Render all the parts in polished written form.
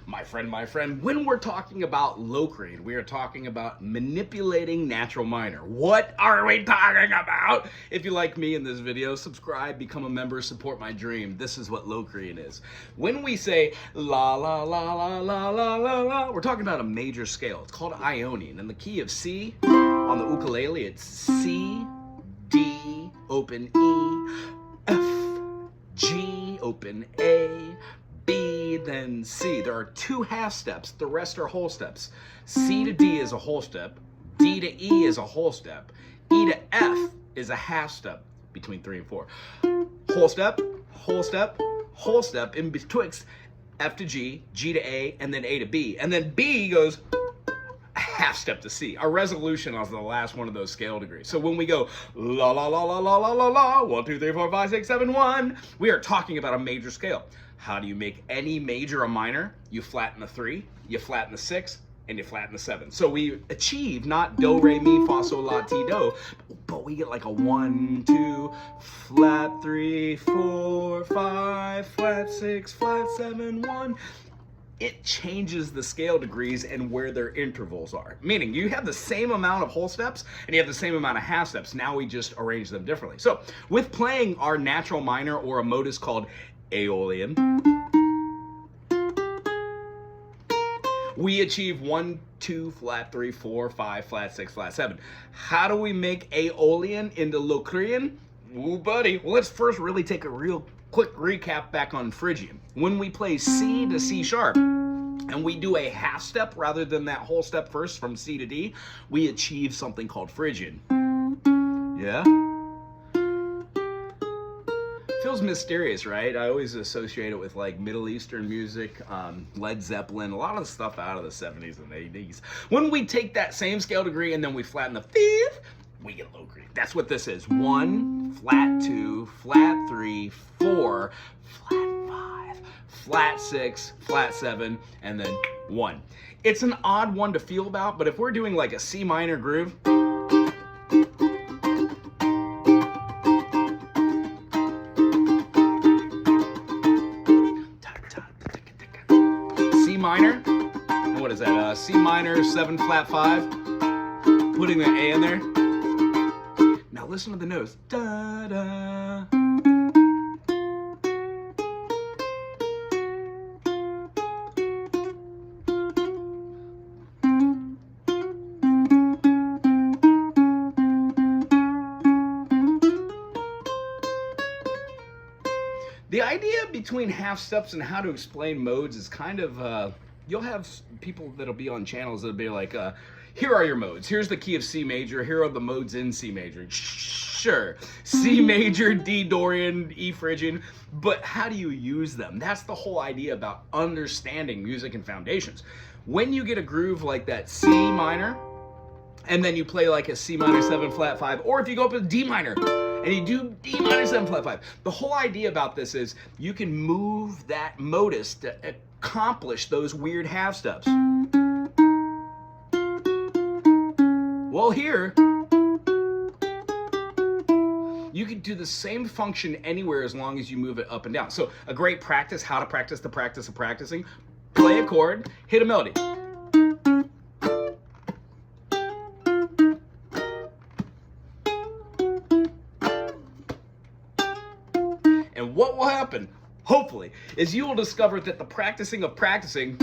My friend, when we're talking about LOCRIAN, we are talking about manipulating natural minor. What are we talking about? If you like me in this video, subscribe, become a member, support my dream. This is what LOCRIAN is. When we say la la la la la la la la, we're talking about a major scale. It's called Ionian. And the key of C on the ukulele, it's C, D, open E, F, G, open A, B, then C. There are two half steps. The rest are whole steps. C to D is a whole step. D to E is a whole step. E to F is a half step between 3 and 4. Whole step, whole step, whole step in betwixt F to G, G to A, and then A to B. And then B goes a half step to C. Our resolution is the last one of those scale degrees. So when we go la la la la la la la la, 1, 2, 3, 4, 5, 6, 7, 1, we are talking about a major scale. How do you make any major a minor? You flatten the 3, you flatten the 6, and you flatten the 7. So we achieve not do, re, mi, fa, sol, la, ti, do, but we get like a 1, 2, flat 3, 4, 5, flat 6, flat 7, 1. It changes the scale degrees and where their intervals are. Meaning you have the same amount of whole steps and you have the same amount of half steps. Now we just arrange them differently. So with playing our natural minor or a modus called Aeolian, we achieve 1, 2, flat 3, 4, 5, flat 6, flat 7. How do we make Aeolian into LOCRIAN? Ooh, buddy. Well, let's first really take a real quick recap back on Phrygian. When we play C to C sharp, and we do a half step rather than that whole step first from C to D, we achieve something called Phrygian. Yeah? Feels mysterious, right? I always associate it with like Middle Eastern music, Led Zeppelin, a lot of the stuff out of the 70s and 80s. When we take that same scale degree and then we flatten the 5th, we get LOCRIAN. That's what this is. 1, flat 2, flat 3, 4, flat 5, flat 6, flat 7, and then 1. It's an odd one to feel about, but if we're doing like a C minor groove, C minor, what is that? C minor, 7, flat 5, putting the A in there. Now listen to the notes. Da, da. The idea between half steps and how to explain modes is kind of, you'll have people that'll be on channels that'll be like, here are your modes. Here's the key of C major. Here are the modes in C major. Sure, C major, D Dorian, E Phrygian, but how do you use them? That's the whole idea about understanding music and foundations. When you get a groove like that C minor, and then you play like a C minor 7 flat 5, or if you go up with D minor, and you do D minor 7 flat 5. The whole idea about this is you can move that modus to accomplish those weird half steps. Well, here, you can do the same function anywhere as long as you move it up and down. So a great practice, how to practice the practice of practicing, play a chord, hit a melody. And what will happen, hopefully, is you will discover that the practicing of practicing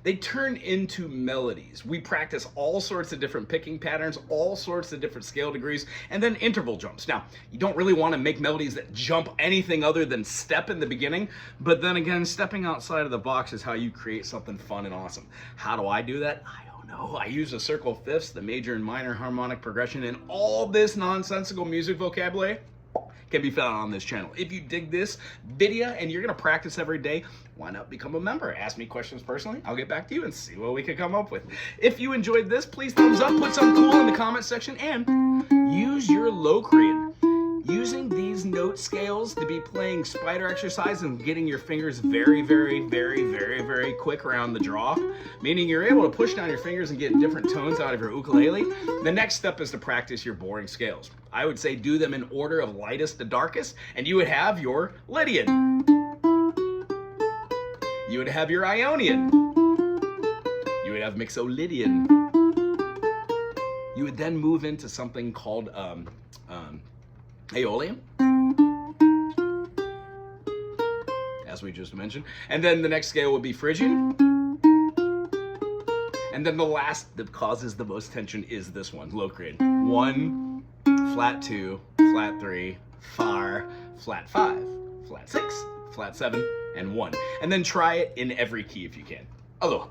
they turn into melodies. We practice all sorts of different picking patterns, all sorts of different scale degrees, and then interval jumps. Now, you don't really want to make melodies that jump anything other than step in the beginning, but then again, stepping outside of the box is how you create something fun and awesome. How do I do that? I don't know. I use a circle fifths, the major and minor harmonic progression, and all this nonsensical music vocabulary can be found on this channel. If you dig this video and you're gonna practice every day, why not become a member? Ask me questions personally. I'll get back to you and see what we can come up with. If you enjoyed this, please thumbs up, put something cool in the comment section, and use your LOCRIAN. Using these these note scales to be playing spider exercise and getting your fingers very, very, very, very, very quick around the draw, meaning you're able to push down your fingers and get different tones out of your ukulele, the next step is to practice your boring scales. I would say do them in order of lightest to darkest, and you would have your Lydian. You would have your Ionian. You would have Mixolydian. You would then move into something called Aeolian, as we just mentioned. And then the next scale would be Phrygian. And then the last that causes the most tension is this one, Locrian. 1, flat 2, flat 3, far, flat 5, flat 6, flat 7, and 1. And then try it in every key if you can. Aloha.